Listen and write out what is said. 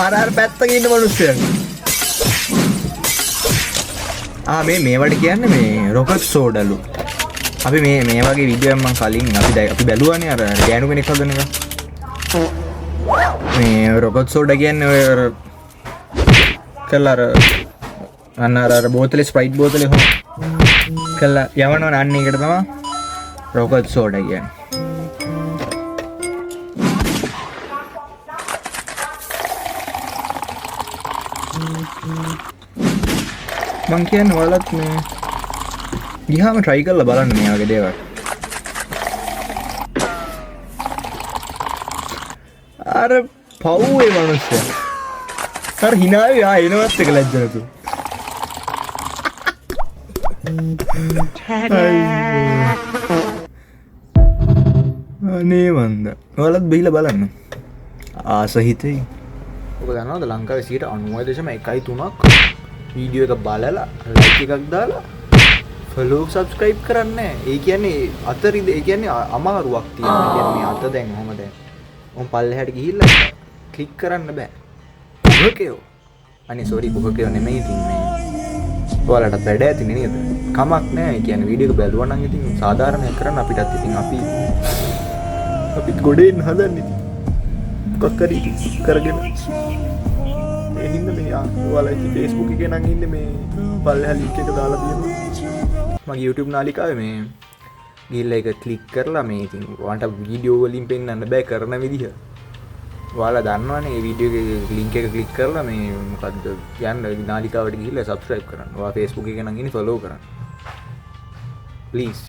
අර පැත්තක ඉන්න මිනිස්සයා. මේ මේවට කියන්නේ මේ රොකට් සෝඩලු. අපි මේ වගේ වීඩියෝ එකක් මම කලින් අපි බැලුවානේ අර ගෑනු කෙනෙක් හදන එක. මේ රොකට් සෝඩා කියන්නේ ඔය කළා අර බෝතලේ ස්ප්‍රයිට් බෝතලේ හොම කළා යවනවා අන්න ඒකට තමයි රොකට් සෝඩා කියන්නේ. මං කියන්නේ ඔයාලත් මේ ගියාම try කරලා බලන්න මේ වගේ දේවල්. අර පව්වේ මිනිස්සයා. අර හිනාවේ එනවත් එක ලැජ්ජ නැතු. අනේ මන්ද. ඔයාලත් බීලා බලන්න. ආස හිතේ. ඔබ දන්නවද ලංකාවේ 99.13ක් වීඩියෝ එක බලලා ලයික් එකක් දාලා ෆලෝ සබ්ස්ක්‍රයිබ් කරන්නේ. ඒ කියන්නේ අතරින්ද ඒ කියන්නේ අමාරුවක් තියෙනවා. ඒ කියන්නේ අත දැන් ඔහම දැන් උන් පල්ලෙහාට ගිහිල්ලා ක්ලික් කරන්න බෑ. කුහකයෝ. අනේ සෝරි කුහකයෝ නෙමෙයි ඉතින් මේ ඔයාලට වැඩ ඇතිනේ නේද? කමක් නෑ. ඒ කියන්නේ වීඩියෝ එක බැලුවා නම් ඉතින් සාධාරණයක් කරන්න අපිටත් ඉතින් අපිත් ගොඩේ ඉන්න හදන්නේ. මොකක් කරි කරගෙන ඒ හින්දා මේ ඔයාලා ඉතින් Facebook එකේ නම් ඉන්නේ මේ පල්ලෙහා link එක දාලා තියෙනවා. මගේ YouTube නාලිකාවේ මේ ගිහිල්ලා ඒක ක්ලික් කරලා මේ ඉතින් ඔයාලට වීඩියෝ වලින් පෙන්නන්න බෑ කරන විදිහ. ඔයාලා දන්නවනේ මේ වීඩියෝ එකේ link එක ක්ලික් කරලා මේ මොකද්ද යන්න නාලිකාවට ගිහිල්ලා subscribe කරන්න. ඔයා Facebook එකේ නම් ඉන්නේ follow කරන්න. Please